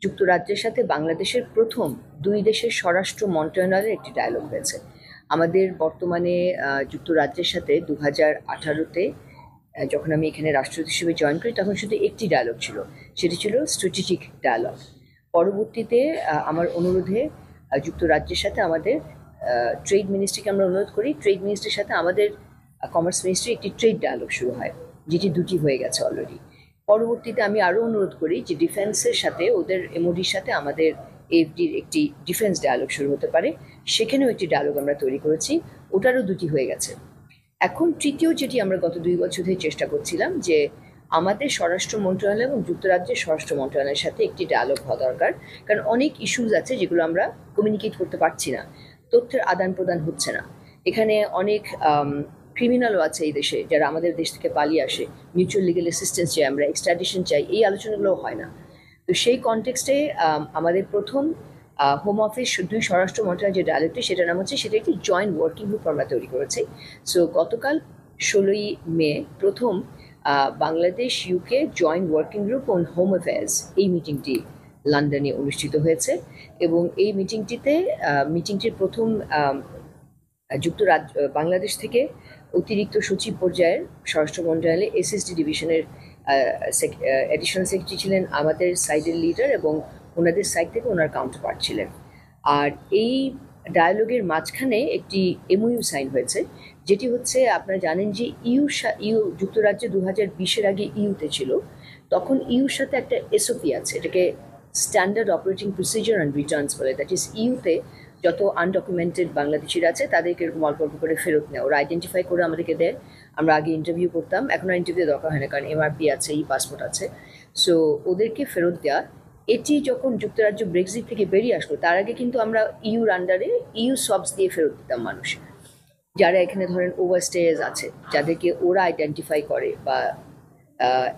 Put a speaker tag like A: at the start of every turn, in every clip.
A: যুক্তরাজ্যের সাথে বাংলাদেশের প্রথম দুই দেশের স্বরাষ্ট্র মন্ত্রণালয়ের একটি ডায়ালগ হয়েছে। আমাদের বর্তমানে যুক্তরাজ্যের সাথে 2018-তে যখন আমি এখানে রাষ্ট্রদূত হিসেবে জয়েন করি তখন শুধু একটি ডায়ালগ ছিল, সেটি ছিল স্ট্র্যাটেজিক ডায়ালগ। পরবর্তীতে আমার অনুরোধে যুক্তরাজ্যের সাথে আমাদের ট্রেড মিনিস্ট্রিকে আমরা অনুরোধ করি, ট্রেড মিনিস্ট্রির সাথে আমাদের কমার্স মিনিস্ট্রি একটি ট্রেড ডায়ালগ শুরু হয়, যেটি দুটি হয়ে গেছে অলরেডি। পরবর্তীতে আমি আরও অনুরোধ করি যে ডিফেন্সের সাথে ওদের এমওডির সাথে আমাদের এফডির একটি ডিফেন্স ডায়ালগ শুরু হতে পারে, সেখানেও একটি ডায়ালগ আমরা তৈরি করেছি, ওটারও দুটি হয়ে গেছে। এখন তৃতীয় যেটি আমরা গত 2 বছর ধরে চেষ্টা করছিলাম যে আমাদের স্বরাষ্ট্র মন্ত্রণালয় এবং যুক্তরাজ্যের স্বরাষ্ট্র মন্ত্রণালয়ের সাথে একটি ডায়ালগ হওয়া দরকার, কারণ অনেক ইস্যুজ আছে যেগুলো আমরা কমিউনিকেট করতে পারছি না, তথ্যের আদান প্রদান হচ্ছে না। এখানে অনেক ক্রিমিনালও আছে এই দেশে যারা আমাদের দেশ থেকে পালিয়ে আসে, মিউচুয়াল লিগাল অ্যাসিস্ট্যান্স চাই, আমরা এক্সট্রাডিশন চাই, এই আলোচনাগুলোও হয় না। তো সেই কনটেক্সটে আমাদের প্রথম হোম অফিস দুই স্বরাষ্ট্র মন্ত্রণালয়ের যে ডায়ালগটি, সেটার নাম হচ্ছে, সেটা একটি জয়েন্ট ওয়ার্কিং গ্রুপ আমরা তৈরি করেছি। সো গতকাল 16ই মে প্রথম Bangladesh UK joint working group on home affairs এই মিটিংটি লন্ডনে অনুষ্ঠিত হয়েছে, এবং এই মিটিংটির প্রথম বাংলাদেশ থেকে অতিরিক্ত সচিব পর্যায়ের স্বরাষ্ট্র মন্ত্রণালয়ে এসএসডি ডিভিশনের অ্যাডিশনাল সেক্রেটারি ছিলেন আমাদের সাইডের লিডার, এবং ওনাদের সাইড থেকে ওনার কাউন্টারপার্ট ছিলেন। আর এই ডায়ালগের মাঝখানে একটি এমওইউ সাইন হয়েছে, যেটি হচ্ছে, আপনারা জানেন যে ইউ যুক্তরাজ্য 2020-এর আগে ইউতে ছিল, তখন ইউর সাথে একটা এসওপি আছে, এটাকে standard operating procedure and Returns বলে। দ্যাট ইজ ইউতে যত আনডকুমেন্টেড বাংলাদেশিরা আছে তাদেরকে এরকম অল্প অল্প করে ফেরত নেয়, ওরা আইডেন্টিফাই করে আমাদেরকে দেয়। আমরা আগে ইন্টারভিউ করতাম, এখন আর ইন্টারভিউ দরকার হয় না, কারণ এমআরপি আছে, ই পাসপোর্ট আছে। সো ওদেরকে ফেরত দেওয়া, এটি যখন যুক্তরাজ্য ব্রেক্সিট থেকে বেরিয়ে আসলো, তার আগে কিন্তু আমরা ইউর আন্ডারে ইউ সবস দিয়ে ফেরত দিতাম মানুষ, যারা এখানে ধরেন ওভারস্টেজ আছে, যাদেরকে ওরা আইডেন্টিফাই করে বা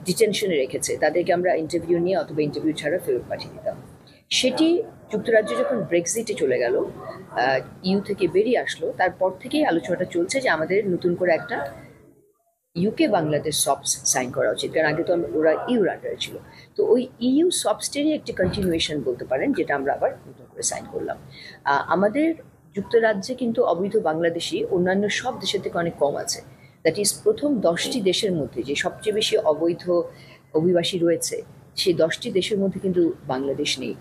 A: ডিটেনশনে রেখেছে, তাদেরকে আমরা ইন্টারভিউ নিয়ে অথবা ইন্টারভিউ ছাড়া ফেরত পাঠিয়ে দিতাম। সেটি যুক্তরাজ্য যখন ব্রেক্সিটে চলে গেল, ইউ থেকে বেরিয়ে আসলো, তারপর থেকেই আলোচনাটা চলছে যে আমাদের নতুন করে একটা ইউকে বাংলাদেশ সবস সাইন করা উচিত, কারণ আগে তো ওরা ইউর আন্ডারে ছিল। তো ওই ইউ সবসটেরই একটি কন্টিনিউয়েশন বলতে পারেন, যেটা আমরা আবার নতুন করে সাইন করলাম। আমাদের যুক্তরাজ্যে কিন্তু অবৈধ বাংলাদেশি অন্যান্য সব দেশের থেকে অনেক কম আছে। দ্যাট ইজ প্রথম 10টি দেশের মধ্যে যে সবচেয়ে বেশি অবৈধ অভিবাসী রয়েছে, সেই 10টি দেশের মধ্যে কিন্তু বাংলাদেশ নেই।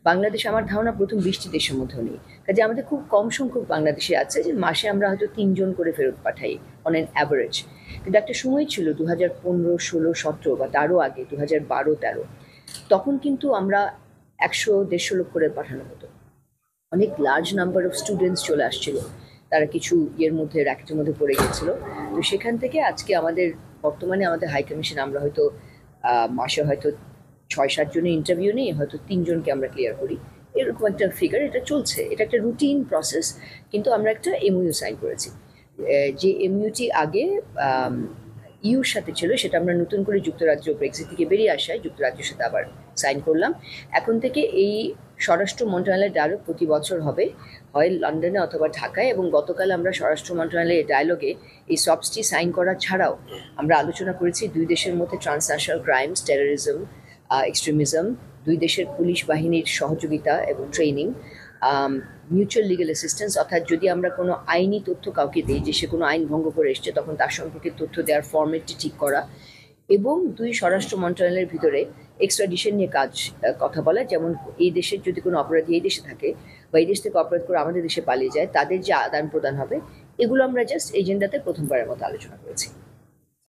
A: বাংলাদেশ আমার ধারণা প্রথম 20টি দেশের মধ্যেও নেই। কাজে আমাদের খুব কম সংখ্যক বাংলাদেশি আছে, যে মাসে আমরা হয়তো 3 জন করে ফেরত পাঠাই অন অ্যান অ্যাভারেজ। কিন্তু একটা সময় ছিল 2015, 16, 17 বা তারও আগে 2012, 13, তখন কিন্তু আমরা 100-150 লোক করে পাঠানো হতো। অনেক লার্জ নাম্বার অফ স্টুডেন্টস চলে আসছিল, তারা কিছু মধ্যে র্যাকেটের মধ্যে পড়ে গেছিলো। তো সেখান থেকে আজকে বর্তমানে আমাদের হাই কমিশন আমরা হয়তো মাসে হয়তো 6-7 জনের ইন্টারভিউ নিয়ে হয়তো 3 জনকে আমরা ক্লিয়ার করি, এরকম একটা ফিগার। এটা চলছে, এটা একটা রুটিন প্রসেস। কিন্তু আমরা একটা এমইউ সাইন করেছি, যে এমইউটি আগে ইউর সাথে ছিল, সেটা আমরা নতুন করে যুক্তরাজ্য ব্রেক্সিট থেকে বেরিয়ে আসায় যুক্তরাজ্যের সাথে আবার সাইন করলাম। এখন থেকে এই স্বরাষ্ট্র মন্ত্রণালয়ের ডায়ালগ প্রতি বছর হবে, হয় লন্ডনে অথবা ঢাকায়। এবং গতকাল আমরা স্বরাষ্ট্র মন্ত্রণালয়ের ডায়ালগে এই সবসটি সাইন করা ছাড়াও আমরা আলোচনা করেছি দুই দেশের মধ্যে ট্রান্সন্যাশনাল ক্রাইমস, টেরোরিজম, এক্সট্রিমিজম, দুই দেশের পুলিশ বাহিনীর সহযোগিতা এবং ট্রেনিং, মিউচুয়াল লিগাল অ্যাসিস্ট্যান্স, অর্থাৎ যদি আমরা কোনো আইনি তথ্য কাউকে দিই যে সে কোনো আইন ভঙ্গ করে এসছে, তখন তার সম্পর্কে তথ্য দেওয়ার ফরম্যাটটি ঠিক করা, এবং দুই স্বরাষ্ট্র মন্ত্রণালয়ের ভিতরে এক্সট্রাডিশন নিয়ে কথা বলা। যেমন এই দেশের যদি কোনো অপরাধী এই দেশে থাকে বা এই দেশ থেকে অপরাধ করে আমাদের দেশে পালিয়ে যায়, তাদের যে আদান প্রদান হবে, এগুলো আমরা জাস্ট এজেন্ডাতে প্রথমবারের মতো আলোচনা করেছি।